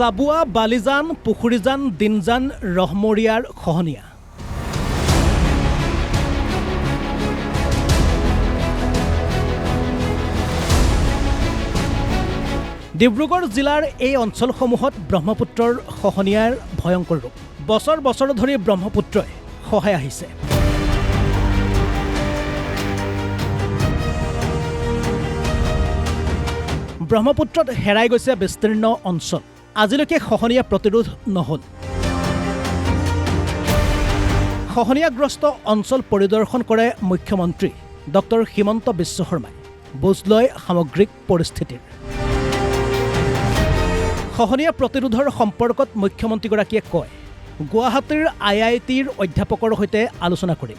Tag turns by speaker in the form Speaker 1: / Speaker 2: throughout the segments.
Speaker 1: চাবুৱা বালিজান পুখুৰীজান দিনজান ৰহমৰীয়াৰ খহনীয়া ডিব্ৰুগড় জিলাৰ এই অঞ্চলসমূহত ব্ৰহ্মপুত্ৰৰ খহনীয়াৰ ভয়ংকৰ ৰূপ বছৰ বছৰ ধৰি ব্ৰহ্মপুত্ৰই খহাই আহিছে ব্ৰহ্মপুত্ৰত হেৰাই গৈছে বিস্তীৰ্ণ অঞ্চল আজিলৈকে খহনীয়া প্ৰতিৰোধ নহল খহনীয়াগ্ৰস্ত অঞ্চল পৰিদৰ্শন কৰে মুখ্যমন্ত্ৰী ডক্টৰ হিমন্ত বিশ্ব শৰ্মাই বুজ লয় সামগ্ৰিক পৰিস্থিতিৰ খহনীয়া প্ৰতিৰোধৰ সম্পৰ্কত মুখ্যমন্ত্ৰীগৰাকীয়ে কয় গুৱাহাটীৰ IITৰ অধ্যাপকৰ সৈতে আলোচনা কৰিম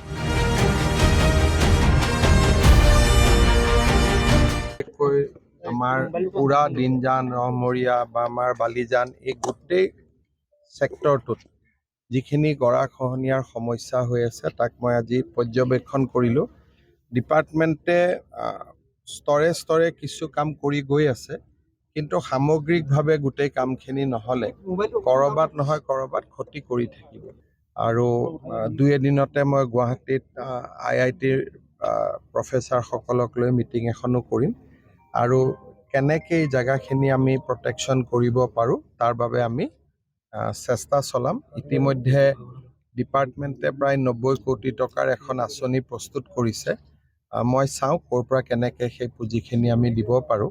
Speaker 2: আমাৰ পুৰা দিনজান ৰহমৰীয়া বা আমাৰ বালিজান এই গোটেই সেক্টৰটোত যিখিনি গৰাখহনীয়াৰ সমস্যা হৈ আছে তাক মই আজি পৰ্যবেক্ষণ কৰিলোঁ ডিপাৰ্টমেণ্টে স্তৰে স্তৰে কিছু কাম কৰি গৈ আছে কিন্তু সামগ্ৰিকভাৱে গোটেই কামখিনি নহ'লে কৰবাত নহয় কৰবাত ক্ষতি কৰি থাকিব আৰু দুই এদিনতে মই গুৱাহাটীত IITৰ প্ৰফেচাৰসকলক লৈ মিটিং এখনো কৰিম আৰু কেনেকৈ এই জায়গাখিনি আমি প্ৰটেকশ্যন কৰিব পাৰোঁ তাৰ বাবে আমি চেষ্টা চলাম ইতিমধ্যে ডিপাৰ্টমেণ্টে প্ৰায় 90 কোটি টকাৰ এখন আঁচনি প্ৰস্তুত কৰিছে মই চাওঁ ক'ৰ পৰা কেনেকৈ সেই পুঁজিখিনি আমি দিব পাৰোঁ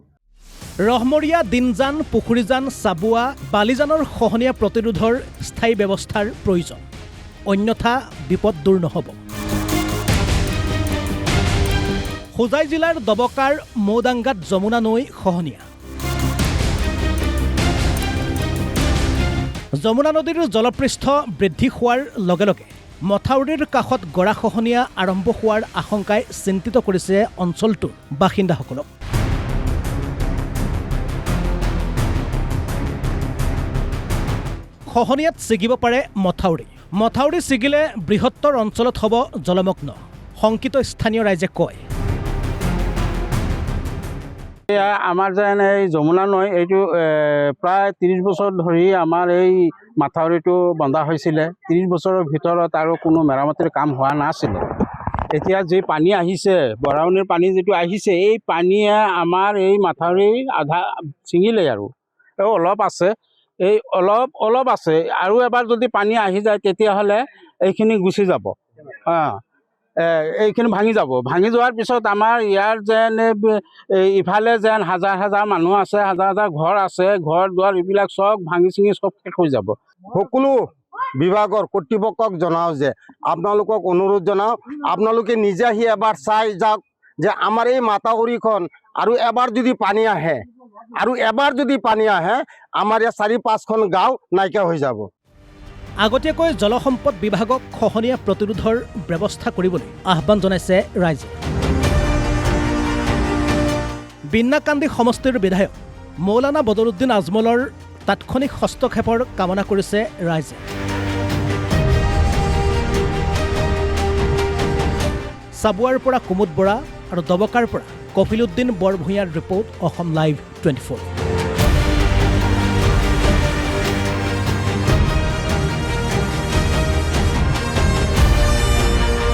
Speaker 1: ৰহমৰীয়া দিনজান পুখুৰীজান চাবুৱা বালিজানৰ খহনীয়া প্ৰতিৰোধৰ স্থায়ী ব্যৱস্থাৰ প্ৰয়োজন অন্যথা বিপদ দূৰ নহ'ব হোজাই জিলাৰ দবকাৰ মৌদাংগাত যমুনা নৈ খহনীয়া যমুনা নদীৰ জলপৃষ্ঠ বৃদ্ধি হোৱাৰ লগে লগে মথাউৰিৰ কাষত গৰাখহনীয়া আৰম্ভ হোৱাৰ আশংকাই চিন্তিত কৰিছে অঞ্চলটোৰ বাসিন্দাসকলক খহনীয়াত ছিগিব পাৰে মথাউৰি ছিগিলে বৃহত্তৰ অঞ্চলত হ'ব জলমগ্ন শংকিত স্থানীয় ৰাইজে কয়
Speaker 3: আমাৰ যেন এই যমুনা নৈ এইটো প্ৰায় 30 বছৰ ধৰি আমাৰ এই মাথাউৰিটো বন্ধা হৈছিলে 30 বছৰৰ ভিতৰত আৰু কোনো মেৰামতিৰ কাম হোৱা নাছিলে এতিয়া যি পানী আহিছে বৰাউনীৰ পানী যিটো আহিছে এই পানীয়ে আমাৰ এই মাথাউৰি আধা ছিঙিলে আৰু অলপ আছে এই অলপ আছে আৰু এবাৰ যদি পানী আহি যায় তেতিয়াহ'লে এইখিনি গুচি যাব এইখিনি ভাঙি যোৱাৰ পিছত আমাৰ ইয়াৰ যেন ইফালে যেন হাজাৰ হাজাৰ মানুহ আছে হাজাৰ হাজাৰ ঘৰ আছে ঘৰ দুৱাৰ এইবিলাক চব ভাঙি চিঙি চব শেষ হৈ যাব
Speaker 4: সকলো বিভাগৰ কৰ্তৃপক্ষক জনাওঁ যে আপোনালোকক অনুৰোধ জনাওঁ আপোনালোকে নিজে আহি এবাৰ চাই যাওক যে আমাৰ এই মাথাউৰিখন আৰু এবাৰ যদি পানী আহে আমাৰ ইয়াত 4-5খন গাঁও নাইকিয়া হৈ যাব
Speaker 1: আগতীয়াকৈ জলসম্পদ বিভাগক খহনীয়া প্ৰতিৰোধৰ ব্যৱস্থা কৰিবলৈ আহ্বান জনাইছে ৰাইজে বিন্নাকান্দি সমষ্টিৰ বিধায়ক মৌলানা বদৰুদ্দিন আজমলৰ তাৎক্ষণিক হস্তক্ষেপৰ কামনা কৰিছে ৰাইজে চাবুৱাৰ পৰা কুমুদ বৰা আৰু দবকাৰ পৰা কপিলউদ্দিন বৰভূঞাৰ ৰিপৰ্ট অসম লাইভ 24